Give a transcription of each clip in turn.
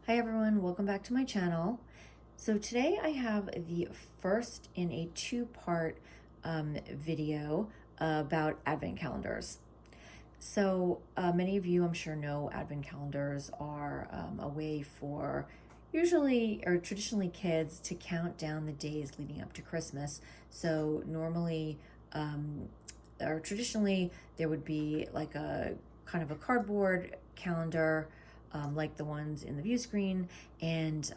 Hi everyone, welcome back to my channel. So today I have the first in a two-part video about advent calendars. So many of you I'm sure know advent calendars are a way for usually or traditionally kids to count down the days leading up to Christmas. So normally or traditionally there would be like a kind of a cardboard calendar like the ones in the view screen, and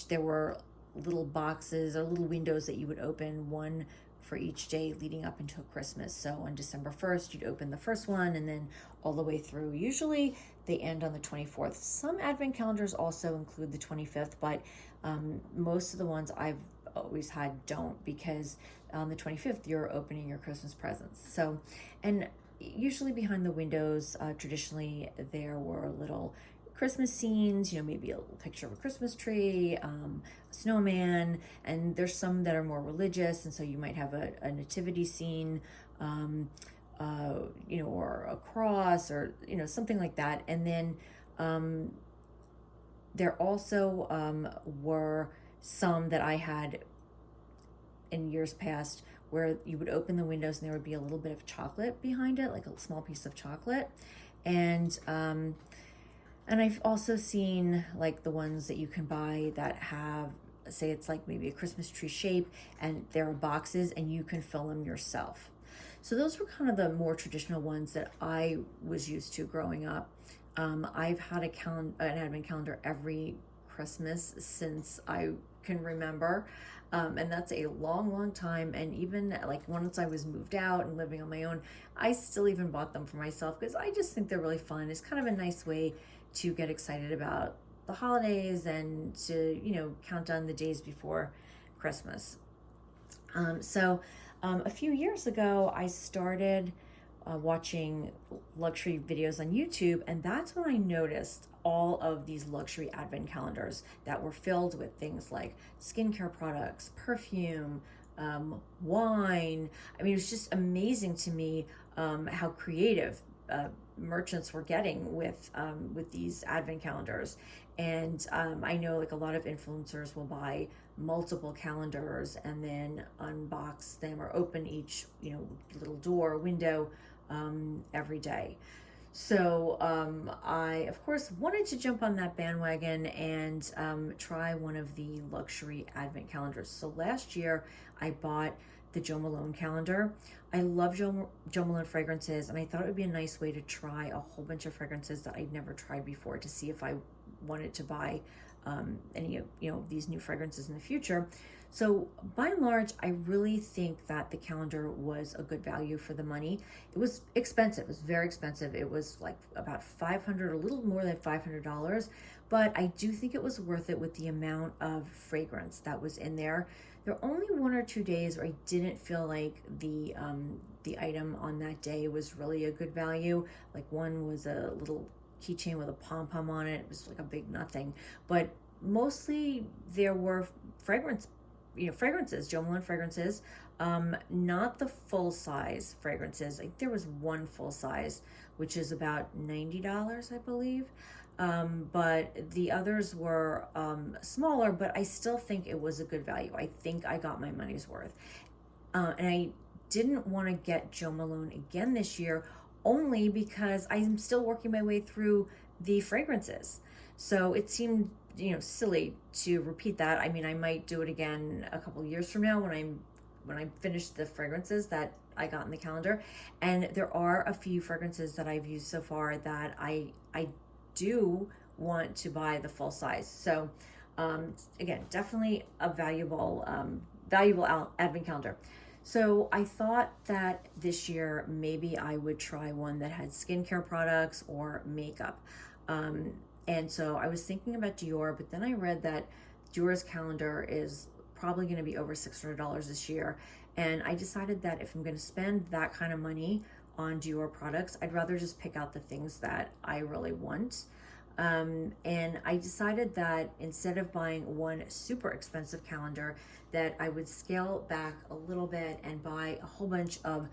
there were little boxes or little windows that you would open, one for each day leading up until Christmas. So on December 1st, you'd open the first one, and then all the way through. Usually they end on the 24th. Some advent calendars also include the 25th, but most of the ones I've always had don't, because on the 25th you're opening your Christmas presents. So, and usually behind the windows, traditionally there were little Christmas scenes, maybe a little picture of a Christmas tree, a snowman, and there's some that are more religious, and so you might have a nativity scene, or a cross, or something like that. And then there also were some that I had in years past where you would open the windows and there would be a little bit of chocolate behind it, like a small piece of chocolate. And I've also seen like the ones that you can buy that have, say it's like maybe a Christmas tree shape, and there are boxes and you can fill them yourself. So those were kind of the more traditional ones that I was used to growing up. I've had an advent calendar every Christmas since I can remember. And that's a long time. And even like once I was moved out and living on my own, I still even bought them for myself because I just think they're really fun. It's kind of a nice way to get excited about the holidays and to, count down the days before Christmas. A few years ago, I started watching luxury videos on YouTube, and that's when I noticed all of these luxury advent calendars that were filled with things like skincare products, perfume, wine. I mean, it was just amazing to me how creative merchants were getting with these advent calendars. And I know like a lot of influencers will buy multiple calendars and then unbox them or open each little door window every day. So I, of course, wanted to jump on that bandwagon and try one of the luxury advent calendars. So last year, I bought the Jo Malone calendar. I love Jo Malone fragrances, and I thought it would be a nice way to try a whole bunch of fragrances that I'd never tried before to see if I wanted to buy any of these new fragrances in the future. So by and large, I really think that the calendar was a good value for the money. It was expensive. It was very expensive. It was like about $500, a little more than $500, but I do think it was worth it with the amount of fragrance that was in there. There were only 1 or 2 days where I didn't feel like the item on that day was really a good value. Like one was a little keychain with a pom-pom on it. It was like a big nothing, but mostly there were fragrances, Jo Malone fragrances, not the full size fragrances. Like there was one full size, which is about $90, I believe. But the others were smaller, but I still think it was a good value. I think I got my money's worth. And I didn't want to get Jo Malone again this year, only because I'm still working my way through the fragrances. So it seemed silly to repeat that. I mean, I might do it again a couple years from now when I finish the fragrances that I got in the calendar. And there are a few fragrances that I've used so far that I do want to buy the full size. So again, definitely a valuable advent calendar. So I thought that this year maybe I would try one that had skincare products or makeup. And so I was thinking about Dior, but then I read that Dior's calendar is probably going to be over $600 this year. And I decided that if I'm going to spend that kind of money on Dior products, I'd rather just pick out the things that I really want. And I decided that instead of buying one super expensive calendar, that I would scale back a little bit and buy a whole bunch of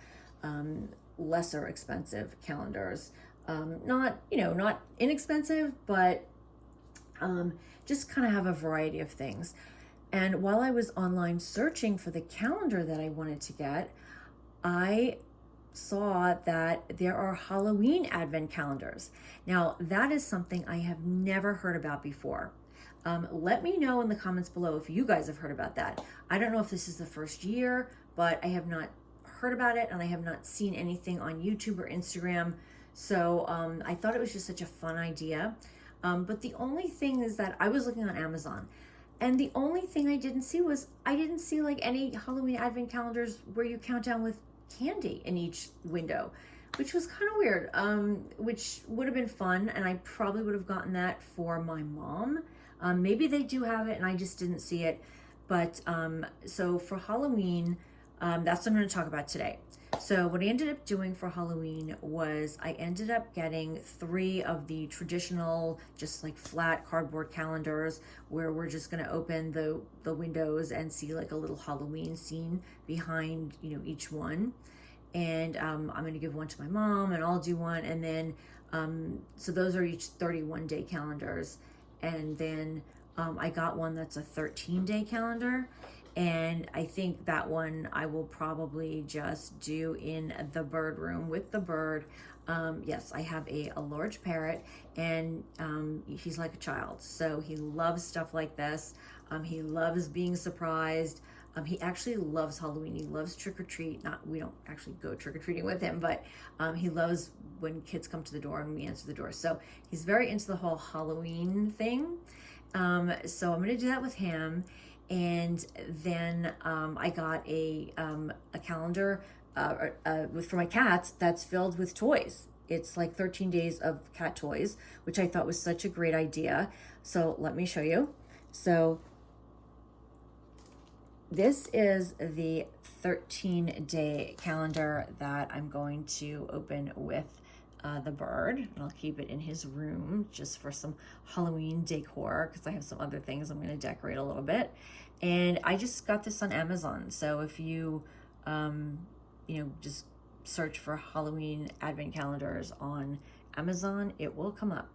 lesser expensive calendars. Not inexpensive, but Just kind of have a variety of things. And while I was online searching for the calendar that I wanted to get, I saw that there are Halloween advent calendars. Now, that is something I have never heard about before. Let me know in the comments below if you guys have heard about that. I don't know if this is the first year, but I have not heard about it, and I have not seen anything on YouTube or Instagram. So I thought it was just such a fun idea. But the only thing is that I was looking on Amazon, and the only thing I didn't see was, I didn't see like any Halloween advent calendars where you count down with candy in each window, which was kind of weird, which would have been fun, and I probably would have gotten that for my mom. Maybe they do have it and I just didn't see it. But so for Halloween, that's what I'm going to talk about today. So what I ended up doing for Halloween was I ended up getting 3 of the traditional, just like flat cardboard calendars, where we're just going to open the windows and see like a little Halloween scene behind, you know, each one. And I'm going to give one to my mom, and I'll do one. And then, so those are each 31-day calendars. And then I got one that's a 13-day calendar. And I think that one I will probably just do in the bird room with the bird. Yes, I have a large parrot, and he's like a child. So he loves stuff like this. He loves being surprised. He actually loves Halloween. He loves trick-or-treat. We don't actually go trick-or-treating with him, but he loves when kids come to the door and we answer the door. So he's very into the whole Halloween thing. So I'm going to do that with him. And then I got a calendar for my cats that's filled with toys. It's like 13 days of cat toys, which I thought was such a great idea. So let me show you. So this is the 13-day calendar that I'm going to open with the bird, and I'll keep it in his room just for some Halloween decor, because I have some other things I'm going to decorate a little bit. And I just got this on Amazon. So if you, just search for Halloween advent calendars on Amazon, it will come up.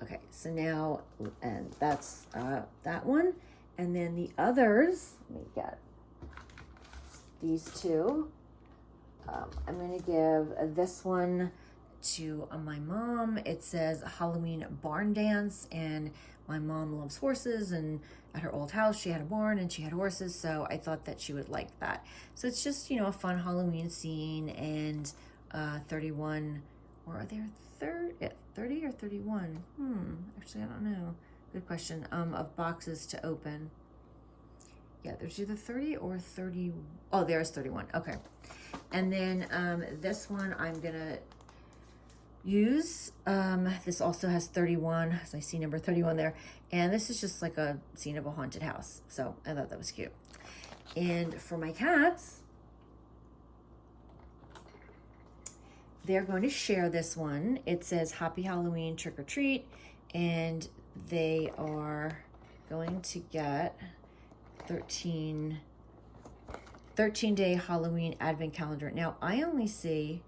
Okay, so now, and that's that one. And then the others, let me get these 2. I'm going to give this one to my mom. It says Halloween barn dance, and my mom loves horses, and at her old house she had a barn and she had horses, so I thought that she would like that. So it's just, a fun Halloween scene. And 31, or are there 30 or 31? Actually, I don't know. Good question. Of boxes to open. Yeah, there's either 30 or 30. Oh, there's 31. Okay. And then this one I'm gonna use. This also has 31, as I see number 31 there. And this is just like a scene of a haunted house. So I thought that was cute. And for my cats, they're going to share this one. It says Happy Halloween Trick or Treat, and they are going to get 13-day Halloween advent calendar. Now I only see,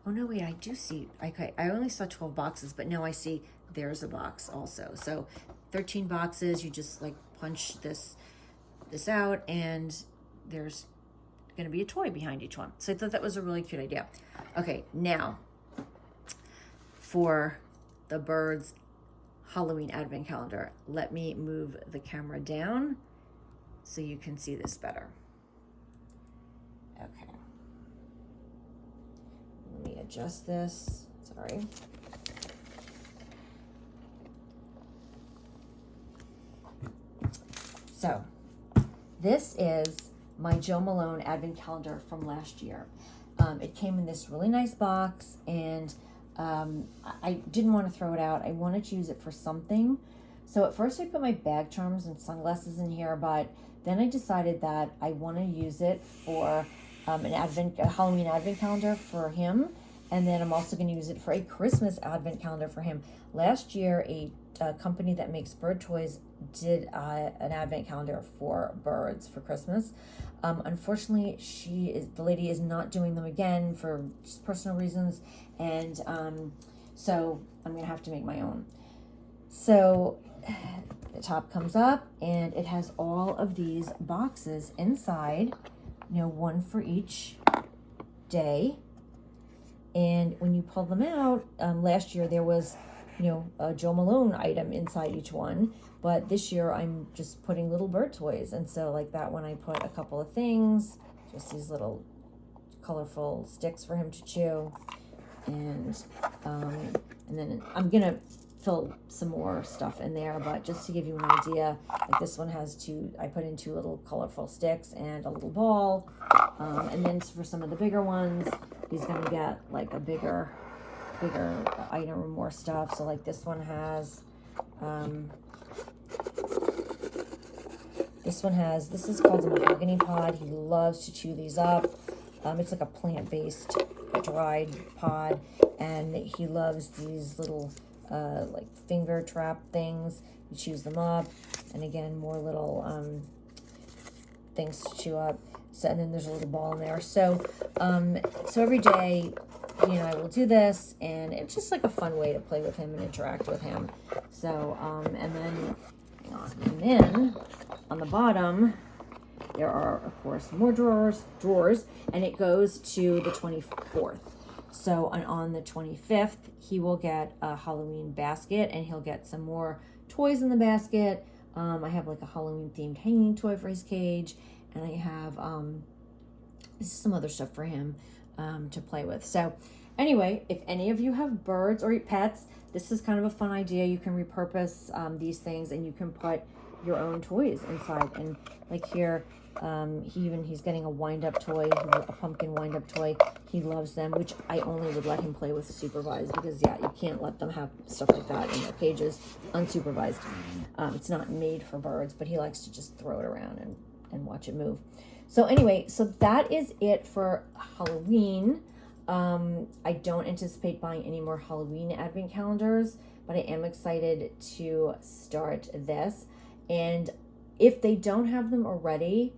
oh no, wait, I do see, okay, I only saw 12 boxes, but now I see there's a box also. So 13 boxes, you just like punch this out, and there's going to be a toy behind each one. So I thought that was a really cute idea. Okay, now for the bird's Halloween advent calendar, let me move the camera down so you can see this better. Okay. Let me adjust this. Sorry. So this is my Jo Malone advent calendar from last year. It came in this really nice box, and I didn't want to throw it out. I wanted to use it for something. So at first I put my bag charms and sunglasses in here, but then I decided that I want to use it for a Halloween advent calendar for him. And then I'm also going to use it for a Christmas advent calendar for him. Last year, a company that makes bird toys did an advent calendar for birds for Christmas. Unfortunately, the lady is not doing them again for just personal reasons, and so I'm gonna have to make my own. So the top comes up and it has all of these boxes inside, you know, one for each day. And when you pull them out, last year there was, you know, a Joe Malone item inside each one, but this year I'm just putting little bird toys. And so like that one, I put a couple of things, just these little colorful sticks for him to chew. And then I'm gonna fill some more stuff in there, but just to give you an idea, like this one has I put in 2 little colorful sticks and a little ball. And then for some of the bigger ones, he's gonna get like a bigger item or more stuff. So like this one has, this is called a mahogany pod. He loves to chew these up. It's like a plant-based dried pod, and he loves these little like finger trap things. He chews them up, and again, more little things to chew up. So, and then there's a little ball in there. So every day, you know, I will do this, and it's just like a fun way to play with him and interact with him. So, and then on the bottom, there are, of course, more drawers, and it goes to the 24th. So on the 25th, he will get a Halloween basket, and he'll get some more toys in the basket. I have like a Halloween themed hanging toy for his cage, and I have some other stuff for him to play with. So anyway, if any of you have birds or pets, this is kind of a fun idea. You can repurpose these things, and you can put your own toys inside. And like here, he's getting a wind-up toy, a pumpkin wind-up toy. He loves them, which I only would let him play with supervised, because yeah, you can't let them have stuff like that in their cages unsupervised. It's not made for birds, but he likes to just throw it around and watch it move. So anyway, so that is it for Halloween. I don't anticipate buying any more Halloween advent calendars, but I am excited to start this. And if they don't have them already,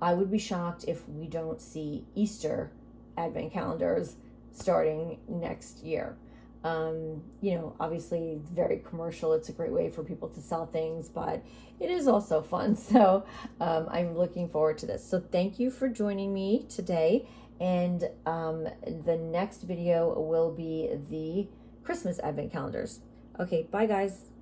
I would be shocked if we don't see Easter advent calendars starting next year. You know, obviously it's very commercial. It's a great way for people to sell things, but it is also fun. So I'm looking forward to this. So thank you for joining me today. And the next video will be the Christmas advent calendars. Okay, bye guys.